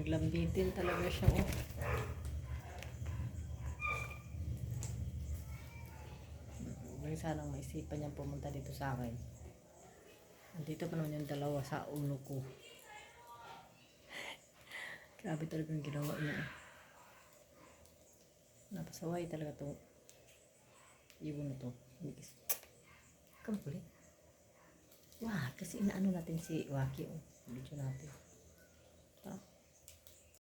Naglambitin talaga siya, oh. May sanang maisipan niya pumunta dito sa akin. Andito pa naman yung dalawa sa ulo ko. Grabe talaga yung ginawa niya. Napasaway talaga to. Ibon na to. Kamulit. Wah, kasi inaano natin si Waki, oh. Video natin.